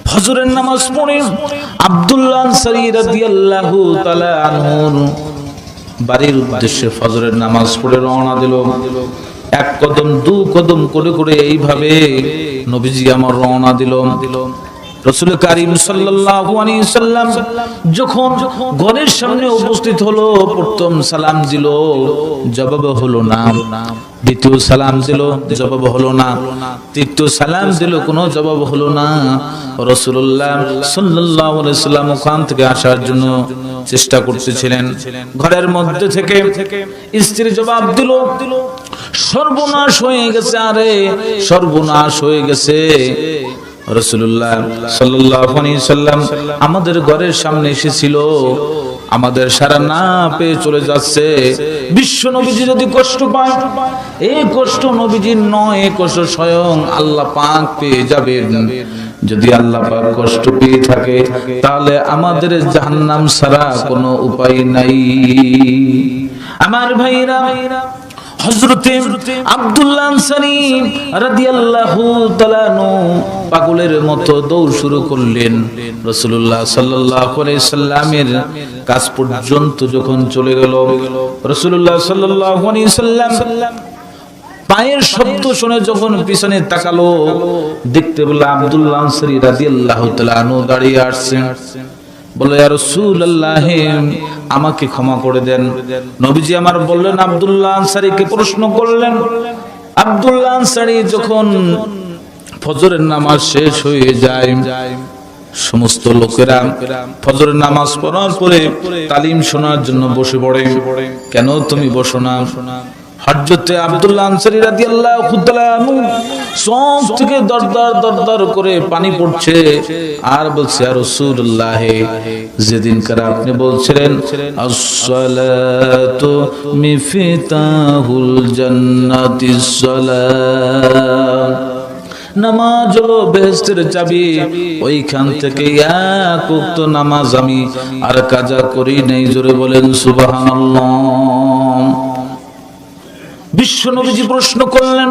ফজরের নামাজ পড়ে আব্দুল্লাহ আনসারী রাদিয়াল্লাহু তাআলা আনহু বাড়ির উদ্দেশ্যে ফজরের নামাজ পড়ে রওনা দিল। এক কদম দু কদম করে করে এইভাবে নবীজি আমার রওনা দিল। রাসূল কারীম সাল্লাল্লাহু আলাইহি সাল্লাম যখন ঘরের সামনে উপস্থিত হলো, প্রথম সালাম দিল, জবাব হলো না। দ্বিতীয় সালাম দিল, জবাব হলো না। তৃতীয় সালাম দিল, কোনো জবাব হলো না। রাসূলুল্লাহ সাল্লাল্লাহু আলাইহি সাল্লাম ওখান থেকে আসার জন্য চেষ্টা করতেছিলেন। ঘরের মধ্যে থেকে স্ত্রী জবাব দিল, সর্বনাশ হয়ে গেছে, আরে সর্বনাশ হয়ে গেছে। রাসূলুল্লাহ সাল্লাল্লাহু আলাইহি সাল্লাম আমাদের ঘরের সামনে এসেছিল, আমাদের সারা না পেয়ে চলে যাচ্ছে। বিশ্ব নবীজি যদি কষ্ট পায়, এই কষ্ট নবীজির নয়, এই কষ্ট স্বয়ং আল্লাহ পাক পেয়ে যাবেন। যদি আল্লাহ পাক কষ্ট পেয়ে থাকে তাহলে আমাদের জাহান্নাম ছাড়া কোনো উপায় নাই। আমার ভাইরা, হযরতে আব্দুল্লাহ আনসারী রাদিয়াল্লাহু তাআলা পাগলের মতো দৌড় শুরু করলেন। রাসূলুল্লাহ সাল্লাল্লাহু আলাইহি সাল্লামের কাছ পর্যন্ত যখন চলে গেল, রাসূলুল্লাহ সাল্লাল্লাহু আলাইহি সাল্লাম পায়ের শব্দ শুনে যখন পিছনে তাকালো, দেখতে পেল আব্দুল্লাহ আনসারী রাদিয়াল্লাহু তাআলা দাঁড়িয়ে আসছেন। বলে, ইয়া রাসূলুল্লাহ, আমাকে ক্ষমা করে দেন। নবীজি আমার বললেন, আব্দুল্লাহ আনসারীকে প্রশ্ন করলেন। আব্দুল্লাহ আনসারী যখন ফজরের নামাজ শেষ হয়ে যায়, সমস্ত লোকেরা ফজরের নামাজ পড়ার পরে তালিম শোনার জন্য বসে পড়ে। কেন তুমি বসো না? হযরতে আব্দুল্লাহ আনসারী রাদিয়াল্লাহু তাআলা আনহু চোখ থেকে দরদর দরদর করে পানি পড়ছে আর বলছে, ইয়া রাসূলুল্লাহ, যেদিনকার আপনি বলছিলেন আসসালাতু মিফতাহুল জান্নাতিস সালাত, নামাজ হলো বেহেশতের চাবি, ওইখান থেকে এক ওয়াক্ত নামাজ আমি আর কাজা করি নাই। জোরে বলেন সুবহানাল্লাহ। বিশ্ব নবীজি প্রশ্ন করলেন,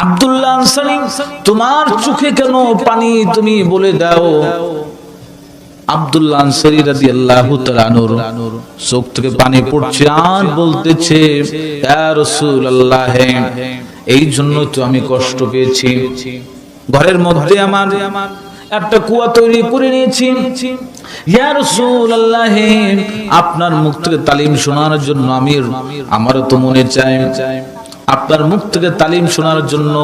আব্দুল্লাহ আনসারী, তোমার চোখে কেন পানি, তুমি বলে দাও। আব্দুল্লাহ আনসারী রাদিয়াল্লাহু তাআলা আনহুর চোখ থেকে পানি পড়ছে আর বলতেছে, ইয়া রাসূলুল্লাহ, এই জন্য তো আমি কষ্ট পেয়েছি। ঘরের মধ্যে আমার একটা কুয়া তৈরি করে নিয়েছি। ইয়া রাসূলুল্লাহ, আপনার মুখ থেকে তালিম শোনার জন্য আমারও তো মনে চায়, আপনার মুখ থেকে তালিম শোনার জন্য